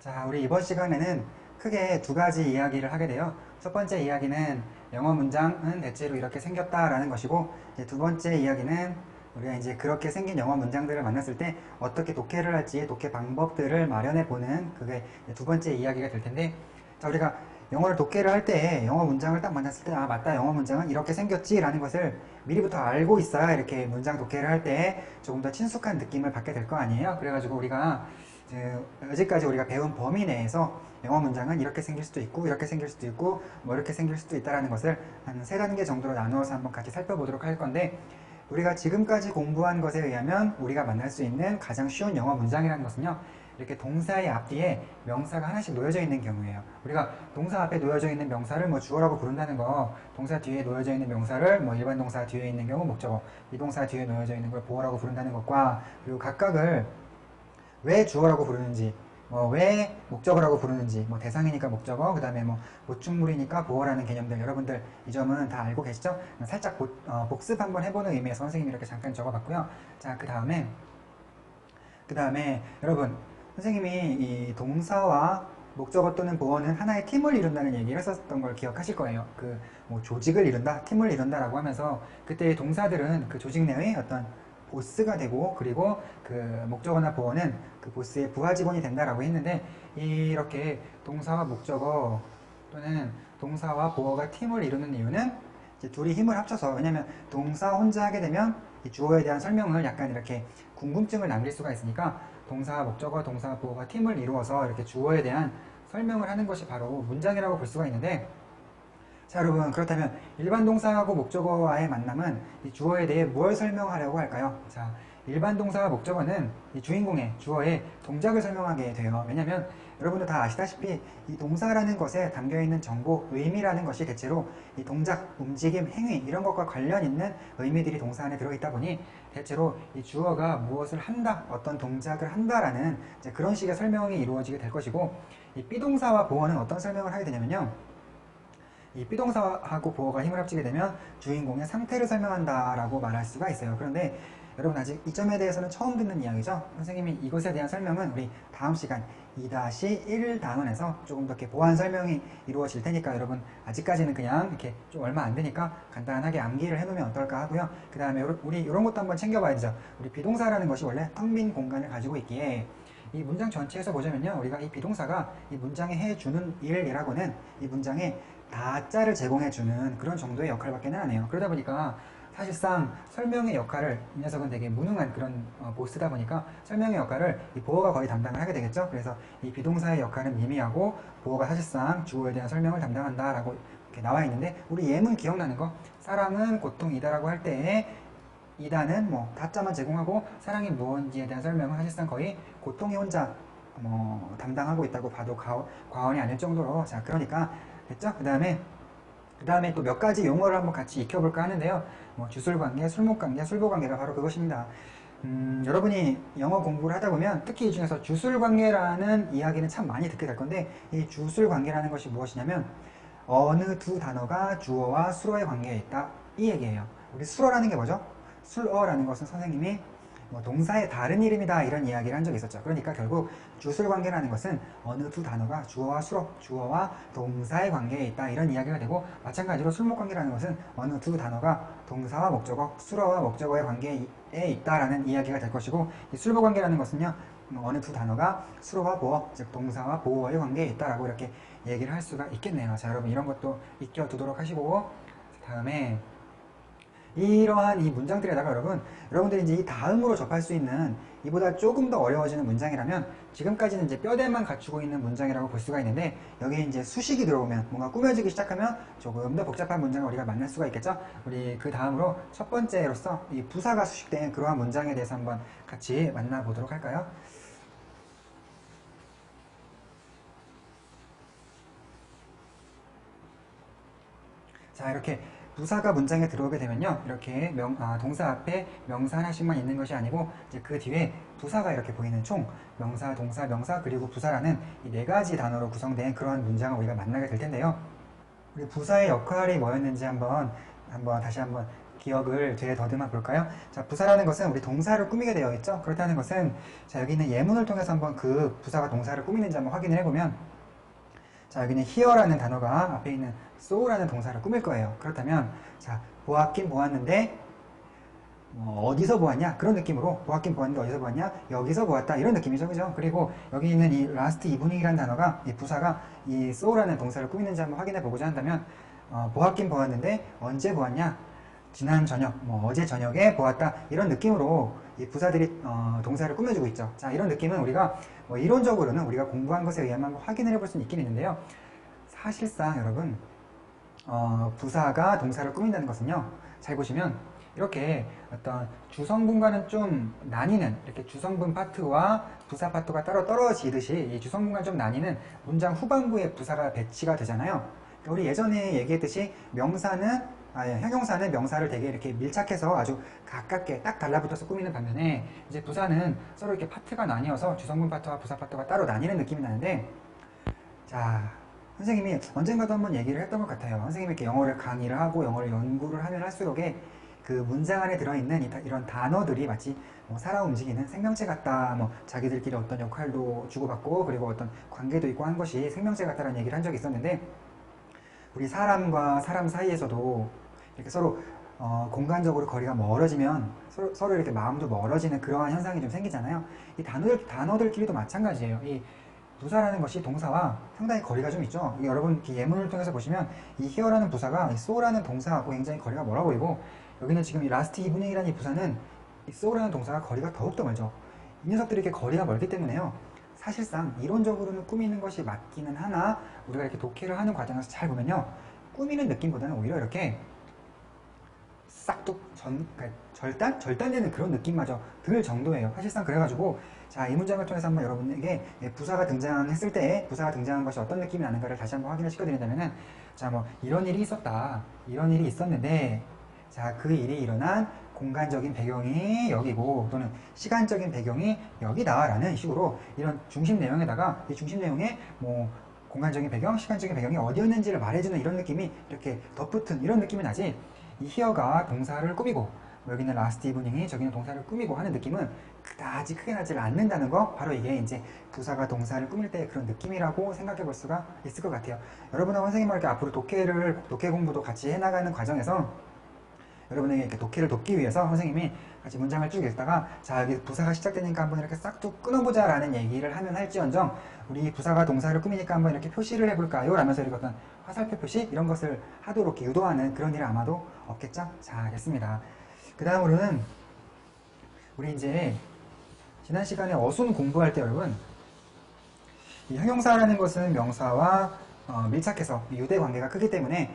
자, 우리 이번 시간에는 크게 두 가지 이야기를 하게 돼요. 첫 번째 이야기는 영어 문장은 대체로 이렇게 생겼다라는 것이고, 이제 두 번째 이야기는 우리가 이제 그렇게 생긴 영어 문장들을 만났을 때 어떻게 독해를 할지 독해 방법들을 마련해 보는 그게 두 번째 이야기가 될 텐데, 자, 우리가 영어를 독해를 할 때 영어 문장을 딱 만났을 때, 아, 맞다, 영어 문장은 이렇게 생겼지 라는 것을 미리부터 알고 있어야 이렇게 문장 독해를 할 때 조금 더 친숙한 느낌을 받게 될 거 아니에요. 그래가지고 우리가 여지까지 우리가 배운 범위 내에서 영어 문장은 이렇게 생길 수도 있고 이렇게 생길 수도 있고 뭐 이렇게 생길 수도 있다라는 것을 한 세 단계 정도로 나누어서 한번 같이 살펴보도록 할 건데, 우리가 지금까지 공부한 것에 의하면 우리가 만날 수 있는 가장 쉬운 영어 문장이라는 것은요, 이렇게 동사의 앞뒤에 명사가 하나씩 놓여져 있는 경우예요. 우리가 동사 앞에 놓여져 있는 명사를 뭐 주어라고 부른다는 거, 동사 뒤에 놓여져 있는 명사를 뭐 일반 동사 뒤에 있는 경우 목적어, 비동사 뒤에 놓여져 있는 걸 보어라고 부른다는 것과, 그리고 각각을 왜 주어라고 부르는지, 왜 목적어라고 부르는지, 뭐 대상이니까 목적어, 그 다음에 뭐 보충물이니까 보어라는 개념들, 여러분들 이 점은 다 알고 계시죠? 살짝 복습 한번 해보는 의미에서 선생님이 이렇게 잠깐 적어봤고요. 자, 그 다음에 여러분, 선생님이 이 동사와 목적어 또는 보어는 하나의 팀을 이룬다는 얘기를 했었던 걸 기억하실 거예요. 뭐 조직을 이룬다, 팀을 이룬다라고 하면서 그때 동사들은 그 조직 내의 어떤 보스가 되고, 그리고 그 목적어나 보어는 그 보스의 부하 직원이 된다라고 했는데, 이렇게 동사와 목적어 또는 동사와 보어가 팀을 이루는 이유는 이제 둘이 힘을 합쳐서, 왜냐면 동사 혼자 하게 되면 이 주어에 대한 설명을 약간 이렇게 궁금증을 남길 수가 있으니까 동사, 목적어, 동사, 보어가 팀을 이루어서 이렇게 주어에 대한 설명을 하는 것이 바로 문장이라고 볼 수가 있는데, 자, 여러분, 그렇다면 일반 동사하고 목적어와의 만남은 이 주어에 대해 뭘 설명하려고 할까요? 자, 일반 동사와 목적어는 이 주인공의, 주어의 동작을 설명하게 돼요. 왜냐면 여러분도 다 아시다시피 이 동사라는 것에 담겨있는 정보, 의미라는 것이 대체로 이 동작, 움직임, 행위 이런 것과 관련 있는 의미들이 동사 안에 들어있다 보니 대체로 이 주어가 무엇을 한다, 어떤 동작을 한다라는 이제 그런 식의 설명이 이루어지게 될 것이고, 이 비동사와 보어는 어떤 설명을 하게 되냐면요, 이 비동사하고 보어가 힘을 합치게 되면 주인공의 상태를 설명한다라고 말할 수가 있어요. 그런데 여러분, 아직 이 점에 대해서는 처음 듣는 이야기죠. 선생님이 이것에 대한 설명은 우리 다음 시간 2-1 단원에서 조금 더 이렇게 보완 설명이 이루어질 테니까, 여러분 아직까지는 그냥 이렇게 좀 얼마 안 되니까 간단하게 암기를 해놓으면 어떨까 하고요. 그 다음에 우리 이런 것도 한번 챙겨봐야죠. 우리 비동사라는 것이 원래 텅 빈 공간을 가지고 있기에 이 문장 전체에서 보자면요, 우리가 이 비동사가 이 문장에 해주는 일이라고는 이 문장에 다자를 제공해주는 그런 정도의 역할밖에는 안 해요. 그러다 보니까 사실상 설명의 역할을, 이 녀석은 되게 무능한 그런 보스다 보니까 설명의 역할을 이 보어가 거의 담당을 하게 되겠죠. 그래서 이 비동사의 역할은 미미하고 보어가 사실상 주어에 대한 설명을 담당한다라고 이렇게 나와 있는데, 우리 예문 기억나는 거, 사랑은 고통이다라고 할 때에 이다는 뭐 다자만 제공하고 사랑이 무엇인지에 대한 설명은 사실상 거의 고통이 혼자 담당하고 있다고 봐도 과언이 아닐 정도로, 자, 그러니까 됐죠? 그 다음에 또 몇 가지 용어를 한번 같이 익혀볼까 하는데요. 뭐 주술관계, 술목관계, 술보관계가 바로 그것입니다. 여러분이 영어 공부를 하다 보면 특히 이 중에서 주술관계라는 이야기는 참 많이 듣게 될 건데, 이 주술관계라는 것이 무엇이냐면 어느 두 단어가 주어와 수어의 관계에 있다, 이 얘기예요. 우리 수어라는 게 뭐죠? 술어라는 것은 선생님이 뭐 동사의 다른 이름이다 이런 이야기를 한 적이 있었죠. 그러니까 결국 주술관계라는 것은 어느 두 단어가 주어와 수어, 주어와 동사의 관계에 있다 이런 이야기가 되고, 마찬가지로 술목관계라는 것은 어느 두 단어가 동사와 목적어, 수어와 목적어의 관계에 있다라는 이야기가 될 것이고, 이 술보관계라는 것은요, 어느 두 단어가 수어와 보어, 즉 동사와 보어의 관계에 있다라고 이렇게 얘기를 할 수가 있겠네요. 자, 여러분 이런 것도 익혀두도록 하시고, 다음에 이러한 이 문장들에다가 여러분들이 이제 이 다음으로 접할 수 있는 이보다 조금 더 어려워지는 문장이라면, 지금까지는 이제 뼈대만 갖추고 있는 문장이라고 볼 수가 있는데, 여기에 이제 수식이 들어오면, 뭔가 꾸며지기 시작하면 조금 더 복잡한 문장을 우리가 만날 수가 있겠죠. 우리 그 다음으로 첫 번째로서 이 부사가 수식된 그러한 문장에 대해서 한번 같이 만나보도록 할까요? 자, 이렇게 부사가 문장에 들어오게 되면요, 이렇게 동사 앞에 명사 하나씩만 있는 것이 아니고 이제 그 뒤에 부사가 이렇게 보이는 총 명사, 동사, 명사 그리고 부사라는 이 네 가지 단어로 구성된 그러한 문장을 우리가 만나게 될 텐데요. 우리 부사의 역할이 뭐였는지 다시 한번 기억을 되더듬어 볼까요? 자, 부사라는 것은 우리 동사를 꾸미게 되어 있죠. 그렇다는 것은 자, 여기 있는 예문을 통해서 한번 그 부사가 동사를 꾸미는지 한번 확인을 해보면 자, 여기는 here라는 단어가 앞에 있는 so라는 동사를 꾸밀 거예요. 그렇다면 자, 보았긴 보았는데 어디서 보았냐? 그런 느낌으로 보았긴 보았는데 어디서 보았냐? 여기서 보았다. 이런 느낌이죠. 그죠? 그리고 여기 있는 이 last evening이라는 단어가 이 부사가 이 so라는 동사를 꾸미는지 한번 확인해 보고자 한다면 보았긴 보았는데 언제 보았냐? 지난 저녁, 어제 저녁에 보았다. 이런 느낌으로 이 부사들이 동사를 꾸며주고 있죠. 자, 이런 느낌은 우리가 이론적으로는 우리가 공부한 것에 의하면 확인을 해볼 수는 있긴 있는데요. 사실상 여러분 부사가 동사를 꾸민다는 것은요. 잘 보시면 이렇게 어떤 주성분과는 좀 나뉘는 이렇게 주성분 파트와 부사 파트가 따로 떨어지듯이 이 주성분과 좀 나뉘는 문장 후반부에 부사가 배치가 되잖아요. 우리 예전에 얘기했듯이 형용사는 명사를 되게 이렇게 밀착해서 아주 가깝게 딱 달라붙어서 꾸미는 반면에 이제 부사는 서로 이렇게 파트가 나뉘어서 주성분 파트와 부사 파트가 따로 나뉘는 느낌이 나는데 자, 선생님이 언젠가도 한번 얘기를 했던 것 같아요. 선생님이 이렇게 영어를 강의를 하고 영어를 연구를 하면 할수록에 그 문장 안에 들어있는 이런 단어들이 마치 살아 움직이는 생명체 같다. 자기들끼리 어떤 역할도 주고받고 그리고 어떤 관계도 있고 한 것이 생명체 같다라는 얘기를 한 적이 있었는데 우리 사람과 사람 사이에서도 이렇게 서로 공간적으로 거리가 멀어지면 서로 이렇게 마음도 멀어지는 그러한 현상이 좀 생기잖아요. 이 단어들끼리도 마찬가지예요. 이 부사라는 것이 동사와 상당히 거리가 좀 있죠. 여러분 예문을 통해서 보시면 이 here라는 부사가 이 so라는 동사하고 굉장히 거리가 멀어 보이고 여기는 지금 이 last evening이라는 이 부사는 이 so라는 동사가 거리가 더욱더 멀죠. 이 녀석들이 이렇게 거리가 멀기 때문에요. 사실상 이론적으로는 꾸미는 것이 맞기는 하나 우리가 이렇게 독해를 하는 과정에서 잘 보면요. 꾸미는 느낌보다는 오히려 이렇게 싹둑 절단되는 그런 느낌마저 들 정도예요. 사실상 그래가지고 자, 이 문장을 통해서 한번 여러분에게 부사가 등장했을 때 부사가 등장한 것이 어떤 느낌이 나는가를 다시 한번 확인을 시켜드린다면은 자, 이런 일이 있었다. 이런 일이 있었는데 자, 그 일이 일어난 공간적인 배경이 여기고 또는 시간적인 배경이 여기다 라는 식으로 이런 중심 내용에다가 이 중심 내용에 공간적인 배경, 시간적인 배경이 어디였는지를 말해주는 이런 느낌이 이렇게 덧붙은 이런 느낌이 나지 이 here가 동사를 꾸미고 여기는 last evening이 저기는 동사를 꾸미고 하는 느낌은 그다지 크게 나질 않는다는 거 바로 이게 이제 부사가 동사를 꾸밀 때 그런 느낌이라고 생각해 볼 수가 있을 것 같아요. 여러분하고 선생님과 이렇게 앞으로 독해 공부도 같이 해나가는 과정에서 여러분에게 이렇게 독해를 돕기 위해서 선생님이 같이 문장을 쭉 읽다가 자, 여기 부사가 시작되니까 한번 이렇게 싹둑 끊어보자 라는 얘기를 하면 할지언정 우리 부사가 동사를 꾸미니까 한번 이렇게 표시를 해볼까요? 라면서 이렇게 어떤 화살표 표시 이런 것을 하도록 유도하는 그런 일은 아마도 없겠죠? 자, 알겠습니다. 그 다음으로는 우리 이제 지난 시간에 어순 공부할 때 여러분 이 형용사라는 것은 명사와 밀착해서 유대 관계가 크기 때문에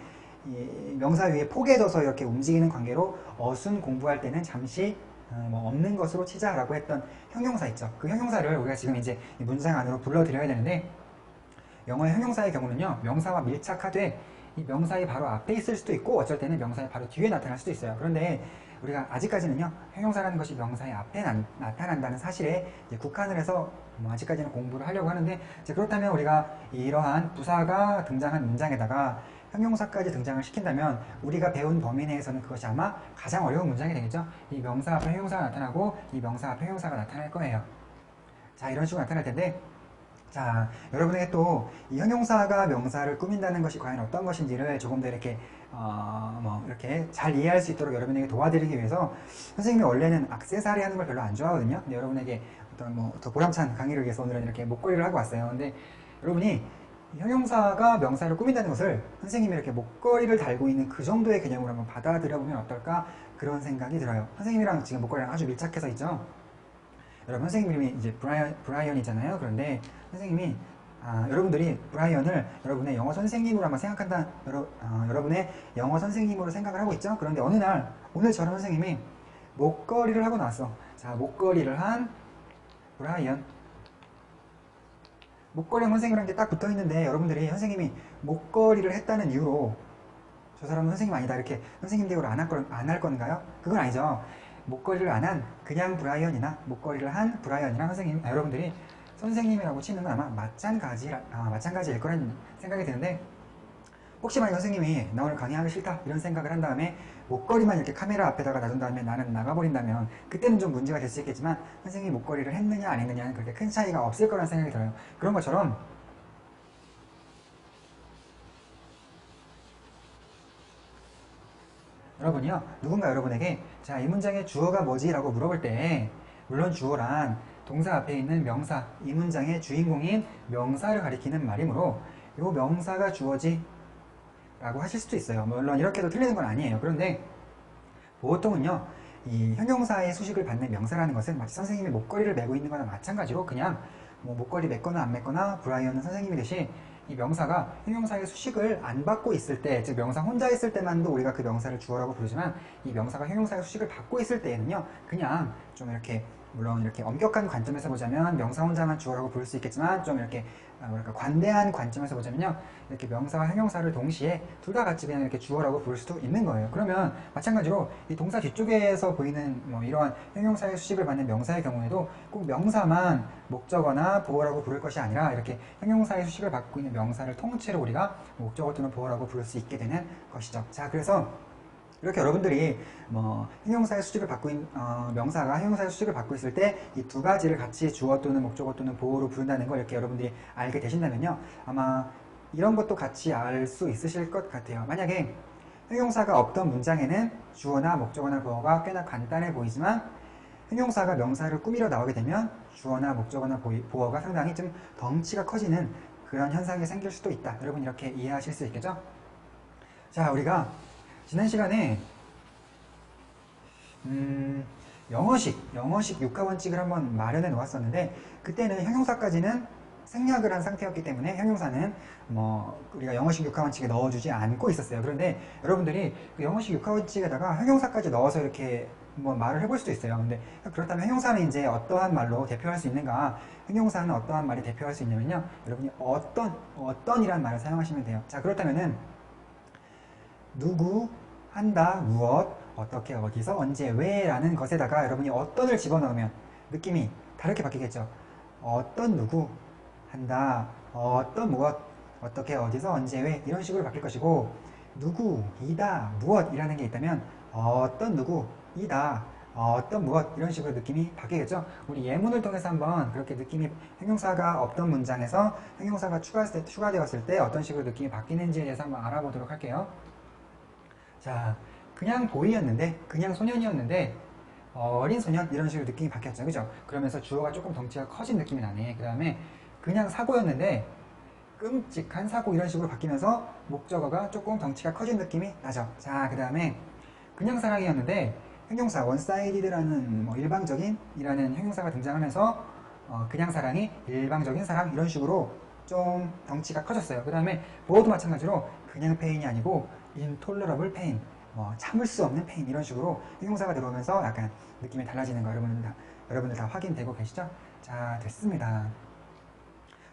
이 명사 위에 포개져서 이렇게 움직이는 관계로 어순 공부할 때는 잠시 없는 것으로 치자라고 했던 형용사 있죠. 그 형용사를 우리가 지금 이제 이 문장 안으로 불러들여야 되는데 영어의 형용사의 경우는요. 명사와 밀착하되 이 명사의 바로 앞에 있을 수도 있고 어쩔 때는 명사의 바로 뒤에 나타날 수도 있어요. 그런데 우리가 아직까지는요. 형용사라는 것이 명사의 앞에 나타난다는 사실에 이제 국한을 해서 아직까지는 공부를 하려고 하는데 이제 그렇다면 우리가 이러한 부사가 등장한 문장에다가 형용사까지 등장을 시킨다면 우리가 배운 범위 내에서는 그것이 아마 가장 어려운 문장이 되겠죠. 이 명사 앞에 형용사가 나타나고 이 명사 앞에 형용사가 나타날 거예요. 자, 이런 식으로 나타날 텐데 자, 여러분에게 또 이 형용사가 명사를 꾸민다는 것이 과연 어떤 것인지를 조금 더 이렇게 이렇게 잘 이해할 수 있도록 여러분에게 도와드리기 위해서 선생님이 원래는 액세서리 하는 걸 별로 안 좋아하거든요. 근데 여러분에게 어떤 더 보람찬 강의를 위해서 오늘은 이렇게 목걸이를 하고 왔어요. 근데 여러분이 형용사가 명사를 꾸민다는 것을 선생님이 이렇게 목걸이를 달고 있는 그 정도의 개념으로 한번 받아들여 보면 어떨까 그런 생각이 들어요. 선생님이랑 지금 목걸이랑 아주 밀착해서 있죠. 여러분 선생님 이름이 이제 브라이언이잖아요. 그런데 선생님이 여러분들이 브라이언을 여러분의 영어 선생님으로 한번 생각한다. 여러분의 영어 선생님으로 생각을 하고 있죠. 그런데 어느 날 오늘처럼 선생님이 목걸이를 하고 나왔어. 자, 목걸이를 한 브라이언. 목걸이랑 선생님이랑 게 딱 붙어 있는데 여러분들이 선생님이 목걸이를 했다는 이유로 저 사람은 선생님 아니다 이렇게 선생님 대우를 안 할 건가요? 그건 아니죠. 목걸이를 안 한 그냥 브라이언이나 목걸이를 한 브라이언이랑 여러분들이 선생님이라고 치는 건 아마 마찬가지일 거라는 생각이 드는데 혹시 만약 선생님이 나 오늘 강의하기 싫다 이런 생각을 한 다음에 목걸이만 이렇게 카메라 앞에다가 놔둔 다음에 나는 나가버린다면 그때는 좀 문제가 될 수 있겠지만 선생님이 목걸이를 했느냐 안 했느냐는 그렇게 큰 차이가 없을 거라는 생각이 들어요. 그런 것처럼 여러분이요, 누군가 여러분에게 자, 이 문장의 주어가 뭐지? 라고 물어볼 때 물론 주어란 동사 앞에 있는 명사, 이 문장의 주인공인 명사를 가리키는 말이므로 이 명사가 주어지? 라고 하실 수도 있어요. 물론 이렇게도 틀리는 건 아니에요. 그런데 보통은요, 이 형용사의 수식을 받는 명사라는 것은 마치 선생님이 목걸이를 메고 있는 거나 마찬가지로 그냥 뭐 목걸이 맺거나 안 맺거나 브라이언은 선생님이듯이 이 명사가 형용사의 수식을 안 받고 있을 때, 즉 명사 혼자 있을 때만도 우리가 그 명사를 주어라고 부르지만 이 명사가 형용사의 수식을 받고 있을 때에는요, 그냥 좀 이렇게 물론 이렇게 엄격한 관점에서 보자면 명사 혼자만 주어라고 부를 수 있겠지만 좀 이렇게 뭐랄까 관대한 관점에서 보자면요, 이렇게 명사와 형용사를 동시에 둘 다 같이 그냥 이렇게 주어라고 부를 수도 있는 거예요. 그러면 마찬가지로 이 동사 뒤쪽에서 보이는 뭐 이러한 형용사의 수식을 받는 명사의 경우에도 꼭 명사만 목적어나 보어라고 부를 것이 아니라 이렇게 형용사의 수식을 받고 있는 명사를 통째로 우리가 목적어 또는 보어라고 부를 수 있게 되는 것이죠. 자, 그래서 이렇게 여러분들이 뭐 형용사의 수식을 받고 명사가 형용사의 수식을 받고 있을 때 이 두 가지를 같이 주어 또는 목적어 또는 보어로 부른다는 걸 이렇게 여러분들이 알게 되신다면요, 아마 이런 것도 같이 알 수 있으실 것 같아요. 만약에 형용사가 없던 문장에는 주어나 목적어나 보어가 꽤나 간단해 보이지만 형용사가 명사를 꾸미러 나오게 되면 주어나 목적어나 보어가 상당히 좀 덩치가 커지는 그런 현상이 생길 수도 있다. 여러분 이렇게 이해하실 수 있겠죠? 자, 우리가 지난 시간에 영어식 육하원칙을 한번 마련해 놓았었는데 그때는 형용사까지는 생략을 한 상태였기 때문에 형용사는 뭐 우리가 영어식 육하원칙에 넣어주지 않고 있었어요. 그런데 여러분들이 그 영어식 육하원칙에다가 형용사까지 넣어서 이렇게 뭐 말을 해볼 수도 있어요. 근데 그렇다면 형용사는 이제 어떠한 말로 대표할 수 있는가? 형용사는 어떠한 말이 대표할 수 있냐면요, 여러분이 어떤이란 말을 사용하시면 돼요. 자, 그렇다면은 누구, 한다, 무엇, 어떻게, 어디서, 언제, 왜 라는 것에다가 여러분이 어떤을 집어넣으면 느낌이 다르게 바뀌겠죠. 어떤 누구, 한다, 어떤 무엇, 어떻게, 어디서, 언제, 왜 이런 식으로 바뀔 것이고, 누구, 이다, 무엇 이라는 게 있다면 어떤 누구, 이다, 어떤 무엇 이런 식으로 느낌이 바뀌겠죠. 우리 예문을 통해서 한번 그렇게 느낌이 형용사가 없던 문장에서 형용사가 추가되었을 때 어떤 식으로 느낌이 바뀌는지에 대해서 한번 알아보도록 할게요. 자, 그냥 보이였는데, 그냥 소년이었는데 어린 소년 이런 식으로 느낌이 바뀌었죠. 그죠? 그러면서 주어가 조금 덩치가 커진 느낌이 나네. 그 다음에 그냥 사고였는데 끔찍한 사고 이런 식으로 바뀌면서 목적어가 조금 덩치가 커진 느낌이 나죠. 자, 그 다음에 그냥 사랑이었는데 형용사 원사이디드라는 뭐 일방적인 이라는 형용사가 등장하면서 그냥 사랑이 일방적인 사랑 이런 식으로 좀 덩치가 커졌어요. 그 다음에 보어도 마찬가지로 그냥 페인이 아니고 intolerable pain, 참을 수 없는 페인 이런 식으로 형용사가 들어오면서 약간 느낌이 달라지는 거 여러분들 다 확인되고 계시죠? 자, 됐습니다.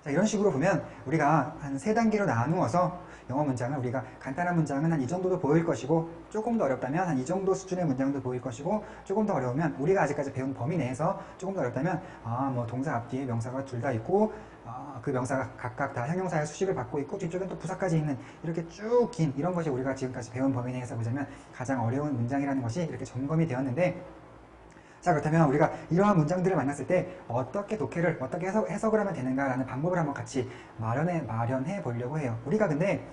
자, 이런 식으로 보면 우리가 한 세 단계로 나누어서 영어 문장을 우리가 간단한 문장은 한 이 정도도 보일 것이고 조금 더 어렵다면 한 이 정도 수준의 문장도 보일 것이고 조금 더 어려우면 우리가 아직까지 배운 범위 내에서 조금 더 어렵다면 뭐 동사 앞뒤에 명사가 둘 다 있고 그 명사가 각각 다 형용사의 수식을 받고 있고 뒤쪽엔 또 부사까지 있는 이렇게 쭉 긴 이런 것이 우리가 지금까지 배운 범위 내에서 보자면 가장 어려운 문장이라는 것이 이렇게 점검이 되었는데, 자, 그렇다면 우리가 이러한 문장들을 만났을 때 어떻게 독해를 어떻게 해석을 하면 되는가라는 방법을 한번 같이 마련해 보려고 해요. 우리가 근데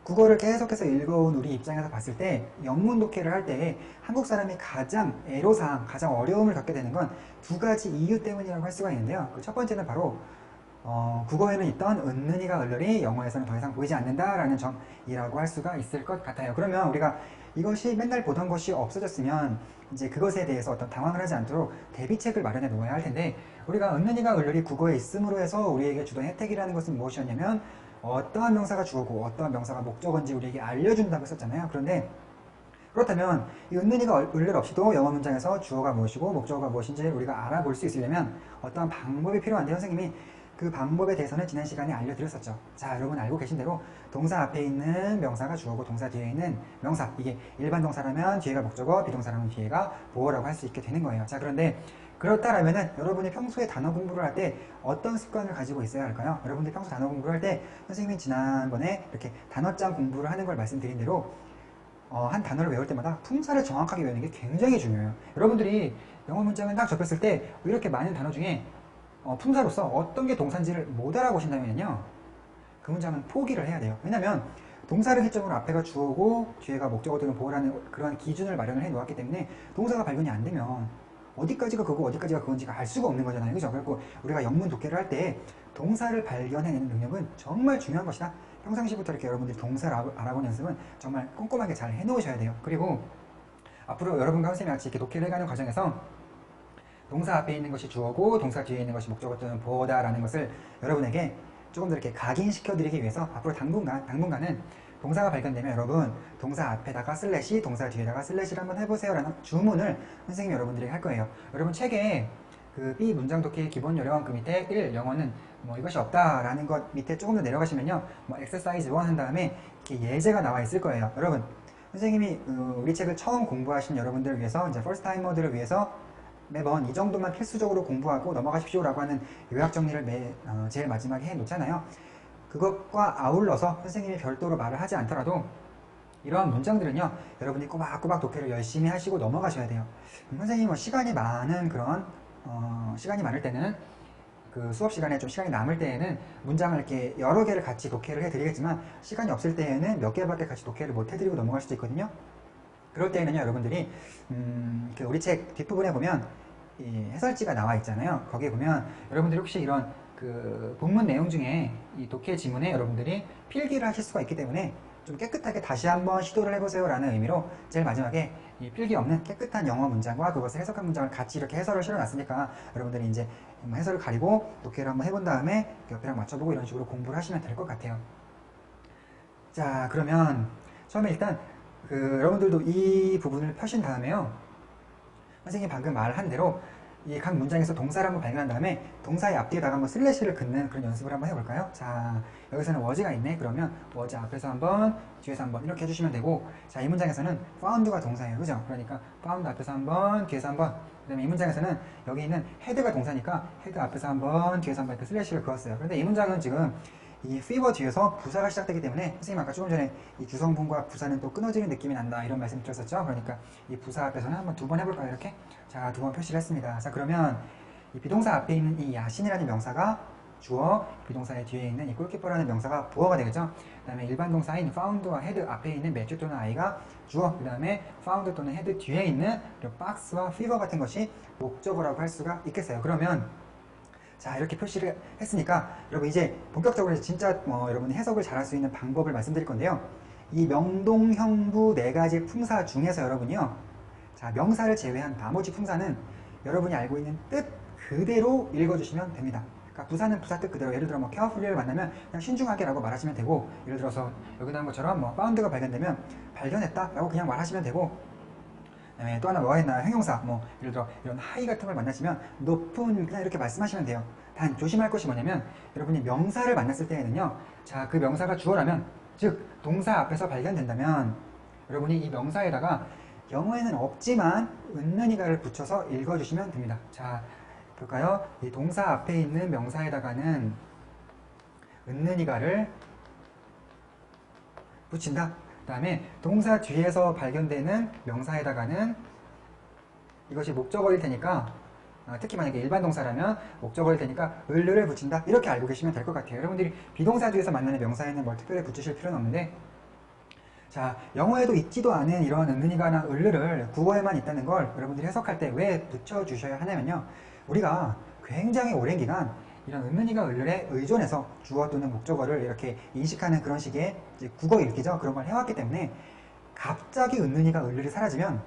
국어를 계속해서 읽어온 우리 입장에서 봤을 때 영문 독해를 할 때 한국 사람이 가장 애로사항, 가장 어려움을 겪게 되는 건 두 가지 이유 때문이라고 할 수가 있는데요. 그 첫 번째는 바로 국어에는 있던 은는이가 을을이 영어에서는 더 이상 보이지 않는다라는 점이라고 할 수가 있을 것 같아요. 그러면 우리가 이것이 맨날 보던 것이 없어졌으면 이제 그것에 대해서 어떤 당황을 하지 않도록 대비책을 마련해 놓아야 할 텐데, 우리가 은는이가 을을이 국어에 있음으로 해서 우리에게 주던 혜택이라는 것은 무엇이었냐면 어떠한 명사가 주어고 어떠한 명사가 목적어인지 우리에게 알려준다고 했었잖아요. 그런데 그렇다면 이 은는이가 을을 없이도 영어 문장에서 주어가 무엇이고 목적어가 무엇인지 우리가 알아볼 수 있으려면 어떠한 방법이 필요한데 선생님이 그 방법에 대해서는 지난 시간에 알려드렸었죠. 자, 여러분 알고 계신 대로 동사 앞에 있는 명사가 주어고 동사 뒤에 있는 명사, 이게 일반 동사라면 뒤에가 목적어, 비동사라면 뒤에가 보어라고 할 수 있게 되는 거예요. 자, 그런데 그렇다라면은 여러분이 평소에 단어 공부를 할 때 어떤 습관을 가지고 있어야 할까요? 여러분들이 평소 단어 공부를 할 때 선생님이 지난번에 이렇게 단어장 공부를 하는 걸 말씀드린 대로 한 단어를 외울 때마다 품사를 정확하게 외우는 게 굉장히 중요해요. 여러분들이 영어 문장을 딱 접했을 때 이렇게 많은 단어 중에 품사로서 어떤 게 동사인지를 못 알아보신다면요, 그 문장은 포기를 해야 돼요. 왜냐면 동사를 기점으로 앞에가 주어고 뒤에가 목적어 또는 보어라는 그런 기준을 마련을 해 놓았기 때문에 동사가 발견이 안 되면 어디까지가 그거 어디까지가 그건지가 알 수가 없는 거잖아요. 그죠? 그리고 우리가 영문 독해를 할 때 동사를 발견해내는 능력은 정말 중요한 것이다. 평상시부터 이렇게 여러분들이 동사를 알아보는 연습은 정말 꼼꼼하게 잘 해놓으셔야 돼요. 그리고 앞으로 여러분과 선생님이 같이 이렇게 독해를 해가는 과정에서 동사 앞에 있는 것이 주어고 동사 뒤에 있는 것이 목적어 또는 보어다라는 것을 여러분에게 조금 더 이렇게 각인시켜 드리기 위해서 앞으로 당분간은 동사가 발견되면 여러분 동사 앞에다가 슬래시 동사 뒤에다가 슬래시를 한번 해보세요 라는 주문을 선생님이 여러분들에게 할 거예요. 여러분 책에 그 B 문장 독해 기본 요령 그 밑에 1 영어는 뭐 이것이 없다라는 것 밑에 조금 더 내려가시면요, 뭐 exercise 1 한 다음에 이렇게 예제가 나와 있을 거예요. 여러분 선생님이 우리 책을 처음 공부하신 여러분들을 위해서, 이제 퍼스트 타이머들을 위해서 매번 이 정도만 필수적으로 공부하고 넘어가십시오 라고 하는 요약 정리를 제일 마지막에 해 놓잖아요. 그것과 아울러서 선생님이 별도로 말을 하지 않더라도 이러한 문장들은요, 여러분이 꼬박꼬박 독해를 열심히 하시고 넘어가셔야 돼요. 선생님이 시간이 많은 그런 시간이 많을 때는, 그 수업 시간에 좀 시간이 남을 때에는 문장을 이렇게 여러 개를 같이 독해를 해드리겠지만, 시간이 없을 때에는 몇 개밖에 같이 독해를 못 해드리고 넘어갈 수도 있거든요. 그럴 때에는요, 여러분들이 그 우리 책 뒷부분에 보면 이 해설지가 나와 있잖아요. 거기에 보면 여러분들이 혹시 이런 그 본문 내용 중에 이 독해 지문에 여러분들이 필기를 하실 수가 있기 때문에 좀 깨끗하게 다시 한번 시도를 해보세요 라는 의미로 제일 마지막에 이 필기 없는 깨끗한 영어 문장과 그것을 해석한 문장을 같이 이렇게 해설을 실어놨으니까 여러분들이 이제 해설을 가리고 독해를 한번 해본 다음에 옆에랑 맞춰보고 이런 식으로 공부를 하시면 될 것 같아요. 자, 그러면 처음에 일단 여러분들도 이 부분을 펴신 다음에요, 선생님이 방금 말한 대로 이 각 문장에서 동사를 한번 발견한 다음에 동사의 앞뒤에다가 한번 슬래시를 긋는 그런 연습을 한번 해볼까요? 자, 여기서는 was가 있네. 그러면 was 앞에서 한번, 뒤에서 한번 이렇게 해주시면 되고, 자, 이 문장에서는 found가 동사예요. 그죠? 그러니까 found 앞에서 한번, 뒤에서 한번, 그 다음에 이 문장에서는 여기 있는 head가 동사니까 head 앞에서 한번, 뒤에서 한번 이렇게 슬래시를 그었어요. 그런데 이 문장은 지금 이 fever 뒤에서 부사가 시작되기 때문에 선생님 아까 조금 전에 이 주성분과 부사는 또 끊어지는 느낌이 난다 이런 말씀 드렸었죠. 그러니까 이 부사 앞에서는 한번 두 번 해볼까요? 이렇게. 자, 두 번 표시를 했습니다. 자, 그러면 이 비동사 앞에 있는 이 야신이라는 명사가 주어, 비동사의 뒤에 있는 이 골키퍼라는 명사가 보어가 되겠죠. 그 다음에 일반 동사인 found와 head 앞에 있는 매튜 또는 I가 주어, 그 다음에 found 또는 head 뒤에 있는 box와 fever 같은 것이 목적어라고 할 수가 있겠어요. 그러면 자, 이렇게 표시를 했으니까 여러분 이제 본격적으로 진짜 여러분이 해석을 잘할 수 있는 방법을 말씀드릴 건데요. 이 명동형부 4가지 품사 중에서 여러분이요, 자, 명사를 제외한 나머지 품사는 여러분이 알고 있는 뜻 그대로 읽어주시면 됩니다. 그러니까 부사는 부사 뜻 그대로, 예를 들어 뭐 carefully를 만나면 그냥 신중하게 라고 말하시면 되고, 예를 들어서 여기 나온 것처럼 뭐 found가 발견되면 발견했다 라고 그냥 말하시면 되고, 네, 또 하나 뭐가 있나요? 형용사, 뭐 예를 들어 이런 하이 같은 걸 만나시면 높은, 그냥 이렇게 말씀하시면 돼요. 단 조심할 것이 뭐냐면, 여러분이 명사를 만났을 때에는요, 자, 그 명사가 주어라면, 즉 동사 앞에서 발견된다면 여러분이 이 명사에다가 영어에는 없지만 은는이가를 붙여서 읽어주시면 됩니다. 자, 볼까요? 이 동사 앞에 있는 명사에다가는 은는이가를 붙인다. 그 다음에 동사 뒤에서 발견되는 명사에다가는 이것이 목적어일 테니까, 특히 만약에 일반 동사라면 목적어일 테니까 을을 붙인다. 이렇게 알고 계시면 될 것 같아요. 여러분들이 비동사 뒤에서 만나는 명사에는 뭘 특별히 붙이실 필요는 없는데, 자, 영어에도 있지도 않은 이런 은는이가나 을을 국어에만 있다는 걸 여러분들이 해석할 때 왜 붙여주셔야 하냐면요, 우리가 굉장히 오랜 기간 이런 은는이가 을에 의존해서 주어 또는 목적어를 이렇게 인식하는 그런 식의 이제 국어 읽기죠. 그런 걸 해왔기 때문에 갑자기 은는이가 을이 사라지면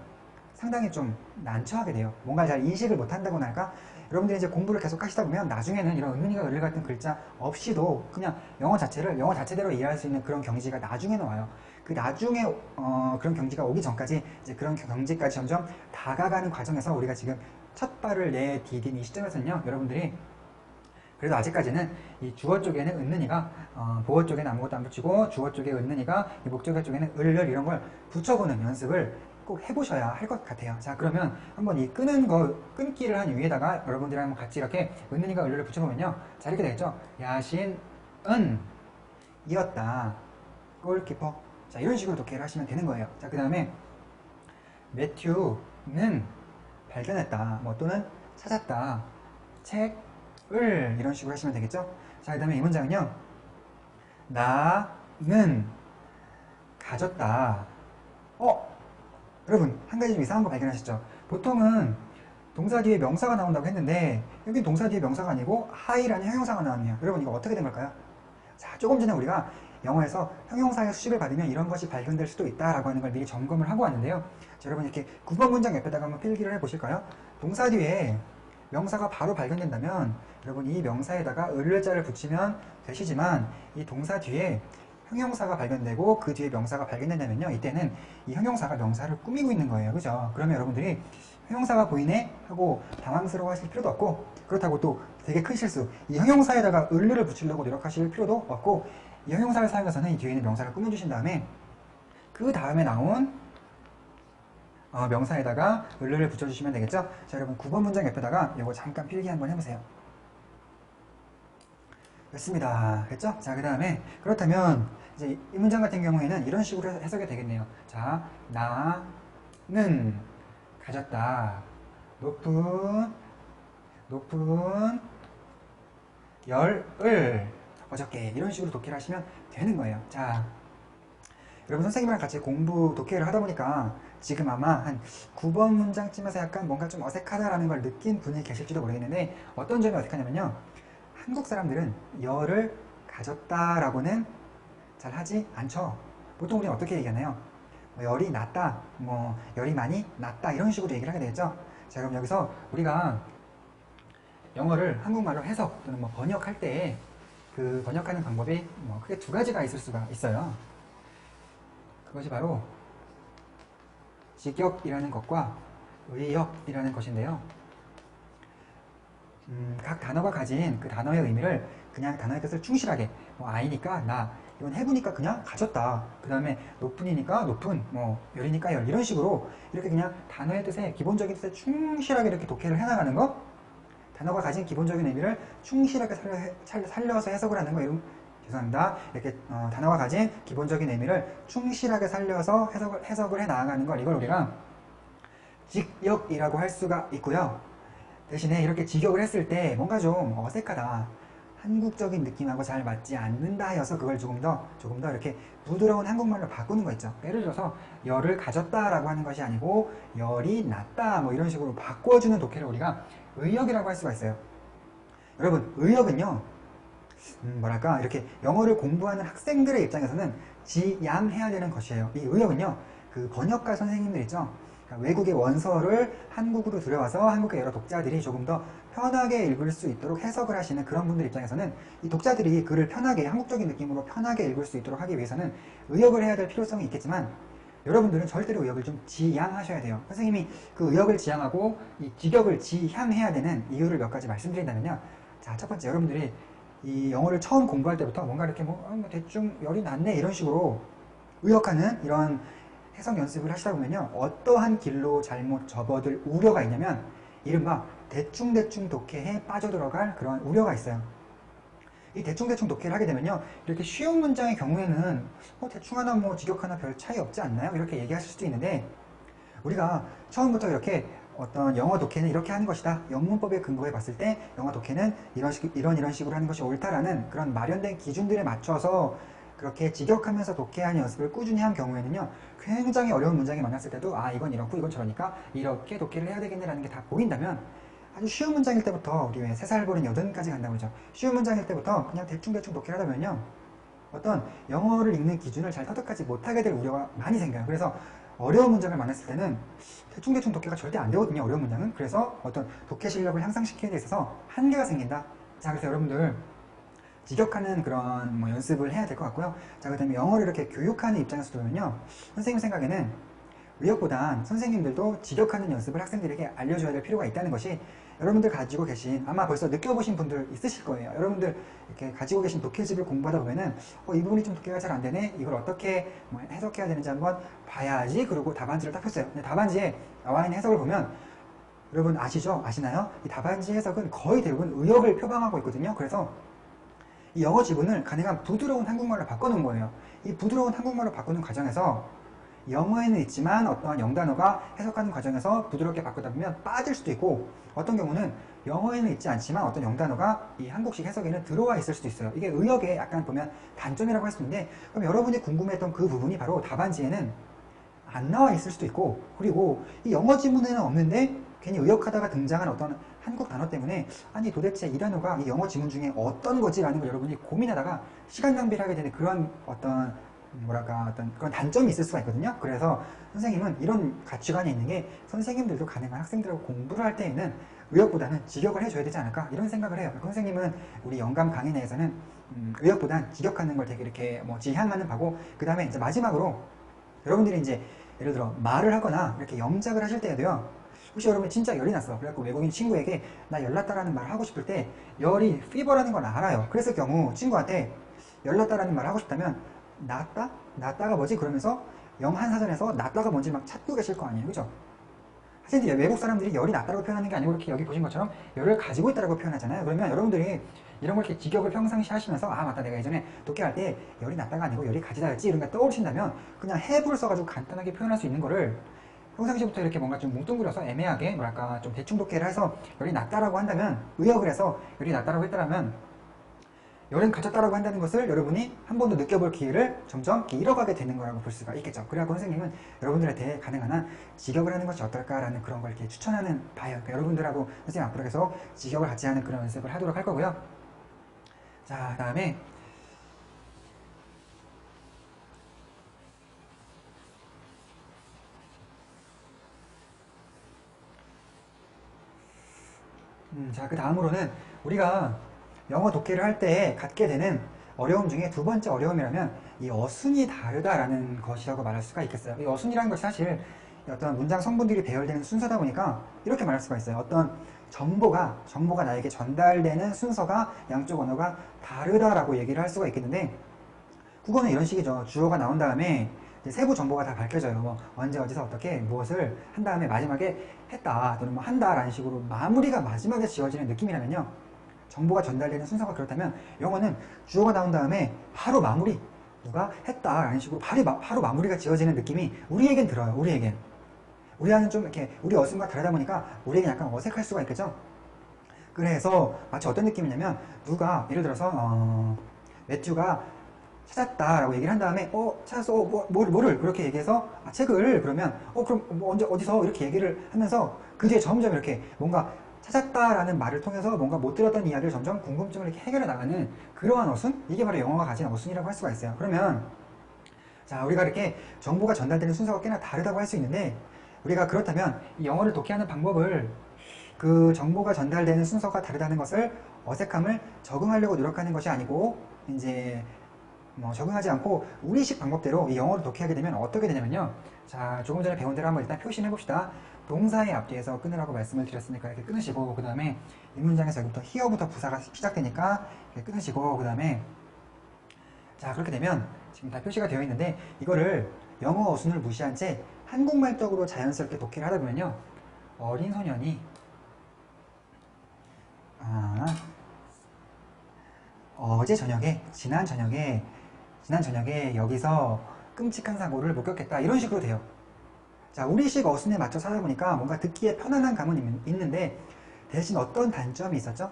상당히 좀 난처하게 돼요. 뭔가 잘 인식을 못한다고나 할까? 여러분들이 이제 공부를 계속 하시다 보면 나중에는 이런 은는이가 을 같은 글자 없이도 그냥 영어 자체를 영어 자체대로 이해할 수 있는 그런 경지가 나중에는 와요. 그 나중에 그런 경지가 오기 전까지 이제 그런 경지까지 점점 다가가는 과정에서 우리가 지금 첫 발을 내디딘 이 시점에서는요, 여러분들이 그래도 아직까지는 이 주어 쪽에는 은는이가, 보어 쪽에는 아무것도 안 붙이고 주어 쪽에 은는이가, 이 목적어 쪽에는 을을 이런 걸 붙여보는 연습을 꼭 해보셔야 할 것 같아요. 자, 그러면 한번 이 끊기를 한 위에다가 여러분들이랑 한번 같이 이렇게 은은이가 을을 붙여보면요. 자, 이렇게 되겠죠? 야신은 이었다. 골키퍼. 자, 이런 식으로 독해를 하시면 되는 거예요. 자, 그 다음에 매튜는 발견했다. 뭐 또는 찾았다. 책을 이런 식으로 하시면 되겠죠? 자, 그 다음에 이 문장은요. 나는 가졌다. 여러분, 한 가지 좀 이상한 거 발견하셨죠? 보통은 동사 뒤에 명사가 나온다고 했는데 여기 동사 뒤에 명사가 아니고 하이라는 형용사가 나왔네요. 여러분, 이거 어떻게 된 걸까요? 자, 조금 전에 우리가 영어에서 형용사의 수식을 받으면 이런 것이 발견될 수도 있다라고 하는 걸 미리 점검을 하고 왔는데요. 자, 여러분, 이렇게 9번 문장 옆에다가 한번 필기를 해보실까요? 동사 뒤에 명사가 바로 발견된다면 여러분, 이 명사에다가 을자를 붙이면 되시지만 이 동사 뒤에 형용사가 발견되고 그 뒤에 명사가 발견된다면요, 이때는 이 형용사가 명사를 꾸미고 있는 거예요. 그죠? 그러면 여러분들이 형용사가 보이네 하고 당황스러워 하실 필요도 없고, 그렇다고 또 되게 큰 실수, 이 형용사에다가 을을 붙이려고 노력하실 필요도 없고, 이 형용사를 사용해서는 이 뒤에 있는 명사를 꾸며주신 다음에 그 다음에 나온 명사에다가 을을 붙여주시면 되겠죠? 자, 여러분, 9번 문장 옆에다가 이거 잠깐 필기 한번 해보세요. 됐습니다. 됐죠? 자, 그 다음에 그렇다면 이제 이 문장 같은 경우에는 이런 식으로 해석이 되겠네요. 자, 나는 가졌다. 높은 열을 어저께 이런 식으로 독해를 하시면 되는 거예요. 자, 여러분, 선생님이랑 같이 공부 독해를 하다 보니까 지금 아마 한 9번 문장쯤에서 약간 뭔가 좀 어색하다라는 걸 느낀 분이 계실지도 모르겠는데, 어떤 점이 어색하냐면요, 한국 사람들은 열을 가졌다라고는 잘 하지 않죠. 보통 우리는 어떻게 얘기하나요? 뭐 열이 났다, 뭐 열이 많이 났다, 이런 식으로 얘기를 하게 되겠죠. 자, 그럼 여기서 우리가 영어를 한국말로 해석 또는 뭐 번역할 때 그 번역하는 방법이 뭐 크게 두 가지가 있을 수가 있어요. 그것이 바로 직역이라는 것과 의역이라는 것인데요. 각 단어가 가진 그 단어의 의미를 그냥 단어의 뜻을 충실하게, 뭐 아이니까 나, 이건 해보니까 그냥 가졌다, 그 다음에 높은이니까 높은, 뭐 열이니까 열, 이런 식으로 이렇게 그냥 단어의 뜻에, 기본적인 뜻에 충실하게 이렇게 독해를 해나가는 거, 단어가 가진 기본적인 의미를 충실하게 살려서 해석을 하는 거, 죄송합니다. 이렇게 단어가 가진 기본적인 의미를 충실하게 살려서 해석을 해 나가는 걸, 이걸 우리가 직역이라고 할 수가 있고요. 대신에 이렇게 직역을 했을 때 뭔가 좀 어색하다, 한국적인 느낌하고 잘 맞지 않는다 하여서 그걸 조금 더 이렇게 부드러운 한국말로 바꾸는 거 있죠. 예를 들어서 열을 가졌다라고 하는 것이 아니고 열이 났다, 뭐 이런 식으로 바꿔주는 독해를 우리가 의역이라고 할 수가 있어요. 여러분, 의역은요, 뭐랄까, 이렇게 영어를 공부하는 학생들의 입장에서는 지양해야 되는 것이에요. 이 의역은요, 그 번역가 선생님들 있죠. 그러니까 외국의 원서를 한국으로 들여와서 한국의 여러 독자들이 조금 더 편하게 읽을 수 있도록 해석을 하시는 그런 분들 입장에서는, 이 독자들이 글을 편하게, 한국적인 느낌으로 편하게 읽을 수 있도록 하기 위해서는 의역을 해야 될 필요성이 있겠지만, 여러분들은 절대로 의역을 좀 지양하셔야 돼요. 선생님이 그 의역을 지양하고 이 직역을 지향해야 되는 이유를 몇 가지 말씀드린다면요. 자, 첫 번째, 여러분들이 이 영어를 처음 공부할 때부터 뭔가 이렇게 뭐 대충 열이 났네 이런 식으로 의역하는 이런 해석 연습을 하시다 보면요, 어떠한 길로 잘못 접어들 우려가 있냐면 이른바 대충대충 독해에 빠져들어갈 그런 우려가 있어요. 이 대충대충 독해를 하게 되면요, 이렇게 쉬운 문장의 경우에는 대충 하나 뭐 직역 하나 별 차이 없지 않나요? 이렇게 얘기하실 수도 있는데, 우리가 처음부터 이렇게 어떤 영어 독해는 이렇게 하는 것이다, 영문법에 근거해 봤을 때 영어 독해는 이런 식으로 하는 것이 옳다라는 그런 마련된 기준들에 맞춰서 그렇게 직역하면서 독해하는 연습을 꾸준히 한 경우에는요, 굉장히 어려운 문장이 만났을 때도 이건 이렇고 이건 저러니까 이렇게 독해를 해야 되겠네라는 게 다 보인다면, 아주 쉬운 문장일 때부터, 우리 왜 3살 보는 여든까지 간다고 그러죠. 쉬운 문장일 때부터 그냥 대충대충 독해를 하다 보면요, 어떤 영어를 읽는 기준을 잘 터득하지 못하게 될 우려가 많이 생겨요. 그래서 어려운 문장을 만났을 때는 대충대충 독해가 절대 안 되거든요, 어려운 문장은. 그래서 어떤 독해 실력을 향상시키는 데 있어서 한계가 생긴다. 자, 그래서 여러분들 직역하는 그런 뭐 연습을 해야 될 것 같고요. 자, 그 다음에 영어를 이렇게 교육하는 입장에서 보면요, 선생님 생각에는 의역보단 선생님들도 직역하는 연습을 학생들에게 알려줘야 될 필요가 있다는 것이 여러분들 가지고 계신, 아마 벌써 느껴보신 분들 있으실 거예요. 여러분들 이렇게 가지고 계신 독해집을 공부하다 보면은 이 부분이 좀 독해가 잘 안 되네, 이걸 어떻게 해석해야 되는지 한번 봐야지, 그리고 답안지를 딱 폈어요. 근데 답안지에 나와 있는 해석을 보면 여러분 아시죠? 아시나요? 이 답안지 해석은 거의 대부분 의역을 표방하고 있거든요. 그래서 이 영어 지문을 가능한 부드러운 한국말로 바꿔놓은 거예요. 이 부드러운 한국말로 바꾸는 과정에서 영어에는 있지만 어떠한 영단어가 해석하는 과정에서 부드럽게 바꾸다 보면 빠질 수도 있고, 어떤 경우는 영어에는 있지 않지만 어떤 영단어가 이 한국식 해석에는 들어와 있을 수도 있어요. 이게 의역의 약간 보면 단점이라고 할 수 있는데, 그럼 여러분이 궁금했던 그 부분이 바로 답안지에는 안 나와 있을 수도 있고, 그리고 이 영어 지문에는 없는데 괜히 의역하다가 등장한 어떤 한국 단어 때문에 아니 도대체 이 단어가 이 영어 지문 중에 어떤 거지? 라는 걸 여러분이 고민하다가 시간 낭비를 하게 되는 그런 어떤 뭐랄까 어떤 그런 단점이 있을 수가 있거든요. 그래서 선생님은 이런 가치관이 있는 게, 선생님들도 가능한 학생들하고 공부를 할 때에는 의역보다는 직역을 해줘야 되지 않을까, 이런 생각을 해요. 선생님은 우리 영감 강의 내에서는 의역보단 직역하는 걸 되게 이렇게 지향하는 바고, 그 다음에 이제 마지막으로 여러분들이 이제 예를 들어 말을 하거나 이렇게 영작을 하실 때에도요, 혹시 여러분 진짜 열이 났어, 그래갖고 외국인 친구에게 나 열났다라는 말을 하고 싶을 때, 열이 피버라는 걸 알아요. 그랬을 경우 친구한테 열났다라는 말을 하고 싶다면 낫다? 낫다가 뭐지? 그러면서 영한사전에서 낫다가 뭔지 막 찾고 계실 거 아니에요, 그죠? 사실 외국 사람들이 열이 낫다고 표현하는 게 아니고 이렇게 여기 보신 것처럼 열을 가지고 있다고 표현하잖아요. 그러면 여러분들이 이런 걸 이렇게 직역을 평상시 하시면서 맞다, 내가 예전에 독해할 때 열이 낫다가 아니고 열이 가지다였지, 이런 거 떠오르신다면 그냥 have를 써가지고 간단하게 표현할 수 있는 거를 평상시부터 이렇게 뭔가 좀 뭉뚱그려서 애매하게 뭐랄까 좀 대충 독해를 해서 열이 낫다라고 한다면, 의역을 해서 열이 낫다라고 했다라면 열은 가졌다라고 한다는 것을 여러분이 한 번 더 느껴볼 기회를 점점 잃어가게 되는 거라고 볼 수가 있겠죠. 그래갖고 선생님은 여러분들한테 가능한 한 직역을 하는 것이 어떨까라는 그런 걸 이렇게 추천하는 바예요. 그러니까 여러분들하고 선생님 앞으로 계속 직역을 같이 하는 그런 연습을 하도록 할 거고요. 자, 다음에 자, 그 다음으로는 우리가 영어 독해를 할 때 갖게 되는 어려움 중에 두 번째 어려움이라면 이 어순이 다르다라는 것이라고 말할 수가 있겠어요. 이 어순이라는 것이 사실 어떤 문장 성분들이 배열되는 순서다 보니까 이렇게 말할 수가 있어요. 어떤 정보가 나에게 전달되는 순서가 양쪽 언어가 다르다라고 얘기를 할 수가 있겠는데, 국어는 이런 식이죠. 주어가 나온 다음에 이제 세부 정보가 다 밝혀져요. 언제 어디서 어떻게 무엇을 한 다음에 마지막에 했다 또는 한다라는 식으로 마무리가 마지막에 지어지는 느낌이라면요, 정보가 전달되는 순서가 그렇다면 영어는 주어가 나온 다음에 바로 마무리, 누가 했다라는 식으로 바로 마무리가 지어지는 느낌이 우리에겐 들어요. 우리와는 좀 이렇게 우리 어순과 다르다 보니까 우리에게 약간 어색할 수가 있겠죠. 그래서 마치 어떤 느낌이냐면, 누가 예를 들어서 매튜가 찾았다라고 얘기를 한 다음에 찾았어, 뭐를 그렇게 얘기해서 책을, 그러면 그럼 언제 어디서 이렇게 얘기를 하면서 그 뒤에 점점 이렇게 뭔가 찾았다라는 말을 통해서 뭔가 못 들었던 이야기를 점점 궁금증을 이렇게 해결해 나가는 그러한 어순, 이게 바로 영어가 가진 어순이라고 할 수가 있어요. 그러면 자, 우리가 이렇게 정보가 전달되는 순서가 꽤나 다르다고 할 수 있는데, 우리가 그렇다면 이 영어를 독해하는 방법을, 그 정보가 전달되는 순서가 다르다는 것을 어색함을 적응하려고 노력하는 것이 아니고 이제 적응하지 않고 우리식 방법대로 이 영어를 독해하게 되면 어떻게 되냐면요, 자, 조금 전에 배운 대로 한번 일단 표시를 해봅시다. 동사의 앞뒤에서 끊으라고 말씀을 드렸으니까 이렇게 끊으시고, 그 다음에 이 문장에서 여기부터 here부터 부사가 시작되니까 이렇게 끊으시고, 그 다음에 자, 그렇게 되면 지금 다 표시가 되어 있는데, 이거를 영어 어순을 무시한 채 한국말적으로 자연스럽게 독해를 하다 보면요, 어린 소년이 어제 저녁에 지난 저녁에 여기서 끔찍한 사고를 목격했다, 이런 식으로 돼요. 자, 우리식 어순에 맞춰서 하다 보니까 뭔가 듣기에 편안한 감은 있는데, 대신 어떤 단점이 있었죠?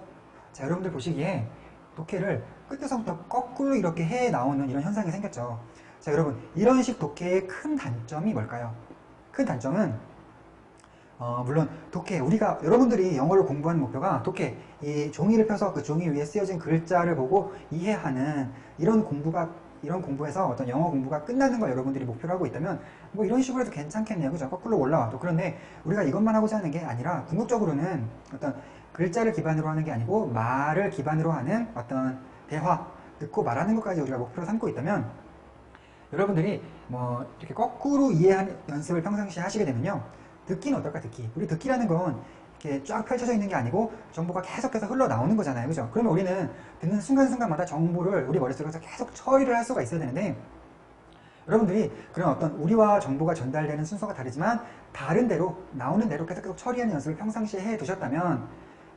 자, 여러분들 보시기에 독해를 끝에서부터 거꾸로 이렇게 해 나오는 이런 현상이 생겼죠. 자, 여러분, 이런 식 독해의 큰 단점이 뭘까요? 큰 단점은 물론 독해, 여러분들이 영어를 공부하는 목표가 독해, 이 종이를 펴서 그 종이 위에 쓰여진 글자를 보고 이해하는 이런 공부에서 어떤 영어 공부가 끝나는 걸 여러분들이 목표로 하고 있다면 이런 식으로 해도 괜찮겠네요, 그죠? 거꾸로 올라와도. 그런데 우리가 이것만 하고자 하는 게 아니라, 궁극적으로는 어떤 글자를 기반으로 하는 게 아니고 말을 기반으로 하는 어떤 대화, 듣고 말하는 것까지 우리가 목표로 삼고 있다면 여러분들이 뭐 이렇게 거꾸로 이해하는 연습을 평상시에 하시게 되면요. 듣기는 어떨까, 듣기. 우리 듣기라는 건 이렇게 쫙 펼쳐져 있는 게 아니고 정보가 계속해서 흘러나오는 거잖아요. 그죠? 그러면 우리는 듣는 순간순간마다 정보를 우리 머릿속에서 계속 처리를 할 수가 있어야 되는데, 여러분들이 그런 어떤 우리와 정보가 전달되는 순서가 다르지만 다른 대로 나오는 대로 계속 처리하는 연습을 평상시에 해 두셨다면,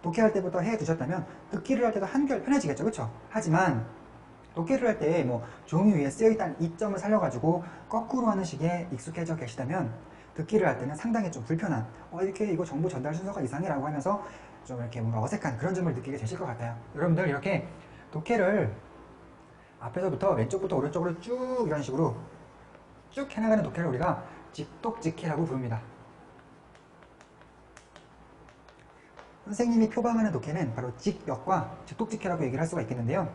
독해할 때부터 해 두셨다면 듣기를 할 때도 한결 편해지겠죠. 그렇죠? 하지만 독해를 할 때 뭐 종이 위에 쓰여있다는 이점을 살려가지고 거꾸로 하는 식에 익숙해져 계시다면 듣기를 할 때는 상당히 좀 불편한, 이렇게 이거 정보 전달 순서가 이상해 라고 하면서 좀 이렇게 뭔가 어색한 그런 점을 느끼게 되실 것 같아요. 여러분들 이렇게 독해를 앞에서부터 왼쪽부터 오른쪽으로 쭉 이런 식으로 쭉 해나가는 독해를 우리가 직독직해라고 부릅니다. 선생님이 표방하는 독해는 바로 직역과 직독직해라고 얘기를 할 수가 있겠는데요.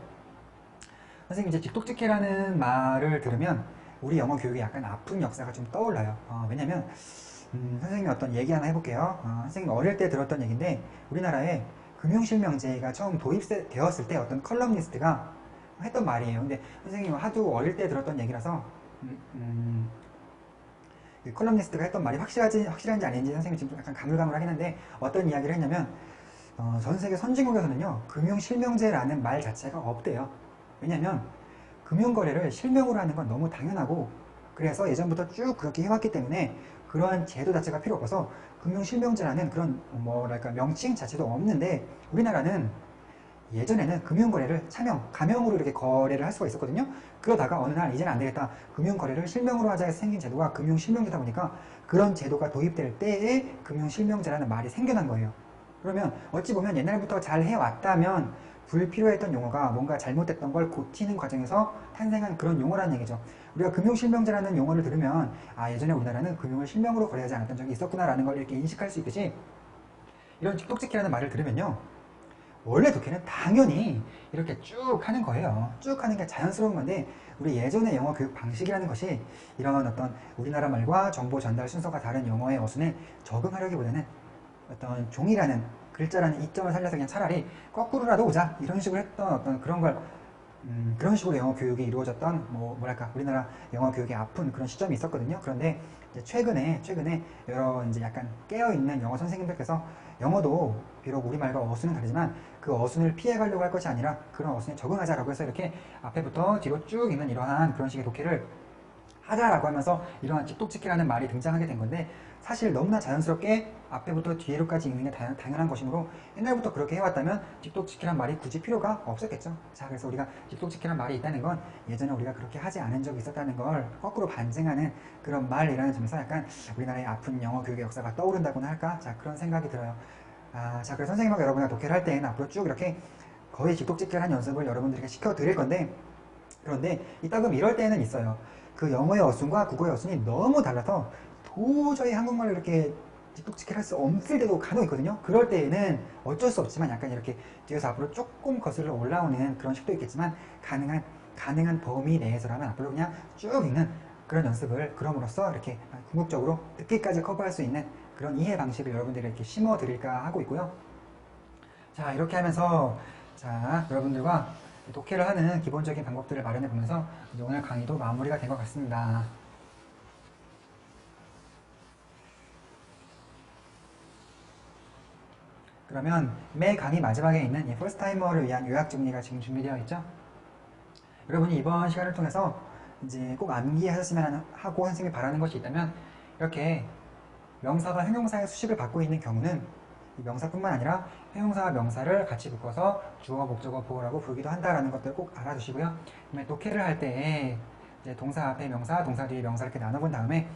선생님 이제 직독직해라는 말을 들으면 우리 영어 교육에 약간 아픈 역사가 좀 떠올라요. 왜냐면 선생님이 어떤 얘기 하나 해볼게요. 선생님 어릴 때 들었던 얘기인데, 우리나라에 금융실명제가 처음 도입되었을 때 어떤 컬럼니스트가 했던 말이에요. 근데 선생님 하도 어릴 때 들었던 얘기라서 그 컬럼니스트가 했던 말이 확실한지 아닌지 선생님이 지금 약간 가물가물하긴 한데, 어떤 이야기를 했냐면 전 세계 선진국에서는요 금융실명제라는 말 자체가 없대요. 왜냐면 금융거래를 실명으로 하는 건 너무 당연하고, 그래서 예전부터 쭉 그렇게 해왔기 때문에 그러한 제도 자체가 필요 없어서 금융실명제라는 그런 뭐랄까 명칭 자체도 없는데, 우리나라는 예전에는 금융거래를 가명으로 이렇게 거래를 할 수가 있었거든요. 그러다가 어느 날 이제는 안 되겠다, 금융거래를 실명으로 하자 해서 생긴 제도가 금융실명제다 보니까 그런 제도가 도입될 때에 금융실명제라는 말이 생겨난 거예요. 그러면 어찌 보면 옛날부터 잘 해왔다면 불필요했던 용어가 뭔가 잘못됐던 걸 고치는 과정에서 탄생한 그런 용어라는 얘기죠. 우리가 금융실명제라는 용어를 들으면 예전에 우리나라는 금융을 실명으로 거래하지 않았던 적이 있었구나라는 걸 이렇게 인식할 수 있듯이, 이런 직독직해라는 말을 들으면요 원래 독해는 당연히 이렇게 쭉 하는 거예요. 쭉 하는 게 자연스러운 건데, 우리 예전의 영어 교육 방식이라는 것이 이런 어떤 우리나라 말과 정보 전달 순서가 다른 영어의 어순에 적응하려기보다는 어떤 종이라는 글자라는 이점을 살려서 그냥 차라리 거꾸로라도 오자 이런 식으로 했던 어떤 그런 걸 그런 식으로 영어 교육이 이루어졌던 뭐랄까 우리나라 영어 교육의 아픈 그런 시점이 있었거든요. 그런데 이제 최근에 여러 이제 약간 깨어있는 영어 선생님들께서 영어도 비록 우리말과 어순은 다르지만 그 어순을 피해가려고 할 것이 아니라 그런 어순에 적응하자라고 해서 이렇게 앞에부터 뒤로 쭉 있는 이러한 그런 식의 독해를 하자라고 하면서 이러한 직독직해라는 말이 등장하게 된 건데, 사실 너무나 자연스럽게 앞에부터 뒤로까지 읽는 게 당연한 것이므로 옛날부터 그렇게 해왔다면 직독직해란 말이 굳이 필요가 없었겠죠. 자, 그래서 우리가 직독직해란 말이 있다는 건 예전에 우리가 그렇게 하지 않은 적이 있었다는 걸 거꾸로 반증하는 그런 말이라는 점에서 약간 우리나라의 아픈 영어 교육의 역사가 떠오른다고나 할까? 자, 그런 생각이 들어요. 자, 그래서 선생님하고 여러분과 독해를 할 때는 앞으로 쭉 이렇게 거의 직독직해한 연습을 여러분들에게 시켜드릴 건데, 그런데 이따금 이럴 때는 있어요. 그 영어의 어순과 국어의 어순이 너무 달라서 도저히 한국말로 이렇게 직독직해를 할 수 없을 때도 간혹 있거든요. 그럴 때에는 어쩔 수 없지만 약간 이렇게 뒤에서 앞으로 조금 거슬러 올라오는 그런 식도 있겠지만, 가능한 범위 내에서라면 앞으로 그냥 쭉 읽는 그런 연습을 그럼으로써 이렇게 궁극적으로 듣기까지 커버할 수 있는 그런 이해 방식을 여러분들에게 이렇게 심어 드릴까 하고 있고요. 자, 이렇게 하면서 여러분들과 독해를 하는 기본적인 방법들을 마련해 보면서 이제 오늘 강의도 마무리가 된 것 같습니다. 그러면 매 강의 마지막에 있는 이 퍼스트타이머를 위한 요약 정리가 지금 준비되어 있죠? 여러분이 이번 시간을 통해서 이제 꼭 암기하셨으면 하고 선생님이 바라는 것이 있다면, 이렇게 명사가 형용사의 수식을 받고 있는 경우는 이 명사뿐만 아니라 형용사와 명사를 같이 묶어서 주어, 목적어, 보어라고 부르기도 한다라는 것들 꼭 알아두시고요. 그다음에 독해를 할 때 이제 동사 앞에 명사, 동사 뒤에 명사 이렇게 나눠본 다음에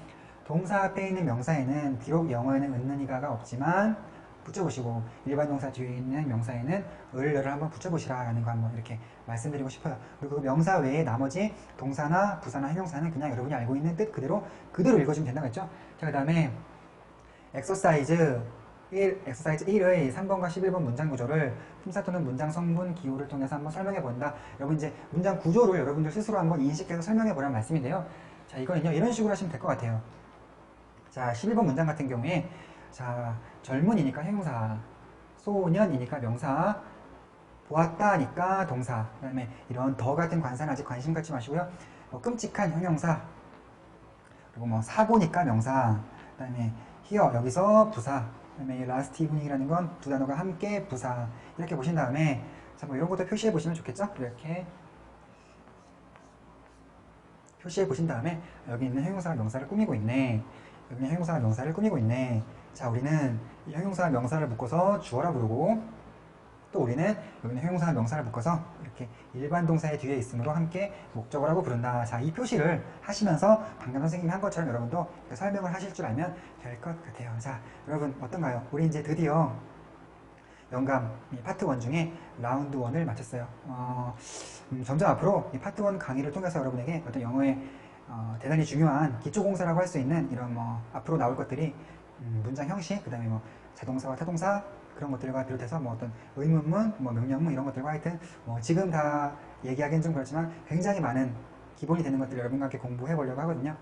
동사 앞에 있는 명사에는 비록 영어에는 은는이가가 없지만 붙여보시고, 일반 동사 뒤에 있는 명사에는 을을 한번 붙여보시라라는 거 한번 이렇게 말씀드리고 싶어요. 그리고 그 명사 외에 나머지 동사나 부사나 형용사는 그냥 여러분이 알고 있는 뜻 그대로 읽어주면 된다고 했죠. 자, 그 다음에 엑서사이즈 1의 3번과 11번 문장 구조를 품사 또는 문장 성분 기호를 통해서 한번 설명해 본다. 여러분 이제 문장 구조를 여러분들 스스로 한번 인식해서 설명해 보라는 말씀인데요. 자, 이거는요 이런 식으로 하시면 될 것 같아요. 자, 11번 문장 같은 경우에 자, 젊은이니까 형용사, 소년이니까 명사, 보았다니까 동사, 그 다음에 이런 더 같은 관사는 아직 관심 갖지 마시고요. 뭐 끔찍한 형용사, 그리고 뭐 사고니까 명사, 그 다음에 here 여기서 부사, 그 다음에 이 last evening이라는 건 두 단어가 함께 부사, 이렇게 보신 다음에 자, 뭐 이런 것도 표시해 보시면 좋겠죠? 이렇게 표시해 보신 다음에 여기 있는 형용사가 명사를 꾸미고 있네. 여기 있는 형용사가 명사를 꾸미고 있네. 자, 우리는 이 형용사와 명사를 묶어서 주어라 부르고, 또 우리는 여기 있는 형용사와 명사를 묶어서 이렇게 일반 동사의 뒤에 있으므로 함께 목적어라고 부른다. 자, 이 표시를 하시면서 방금 선생님이 한 것처럼 여러분도 설명을 하실 줄 알면 될 것 같아요. 자, 여러분 어떤가요? 우리 이제 드디어 영감 이 파트 1 중에 라운드 1을 마쳤어요. 점점 앞으로 이 파트 1 강의를 통해서 여러분에게 어떤 영어의 대단히 중요한 기초공사라고 할 수 있는 이런 뭐 앞으로 나올 것들이 문장 형식, 그 다음에 뭐 자동사와 타동사 그런 것들과 비롯해서 뭐 어떤 의문문, 뭐 명령문 이런 것들과 하여튼 뭐 지금 다 얘기하기는 좀 그렇지만 굉장히 많은 기본이 되는 것들을 여러분과 함께 공부해 보려고 하거든요.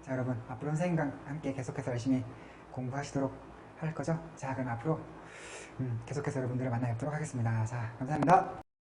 자, 여러분 앞으로 선생님과 함께 계속해서 열심히 공부하시도록 할 거죠. 자, 그럼 앞으로 계속해서 여러분들을 만나 뵙도록 하겠습니다. 자, 감사합니다.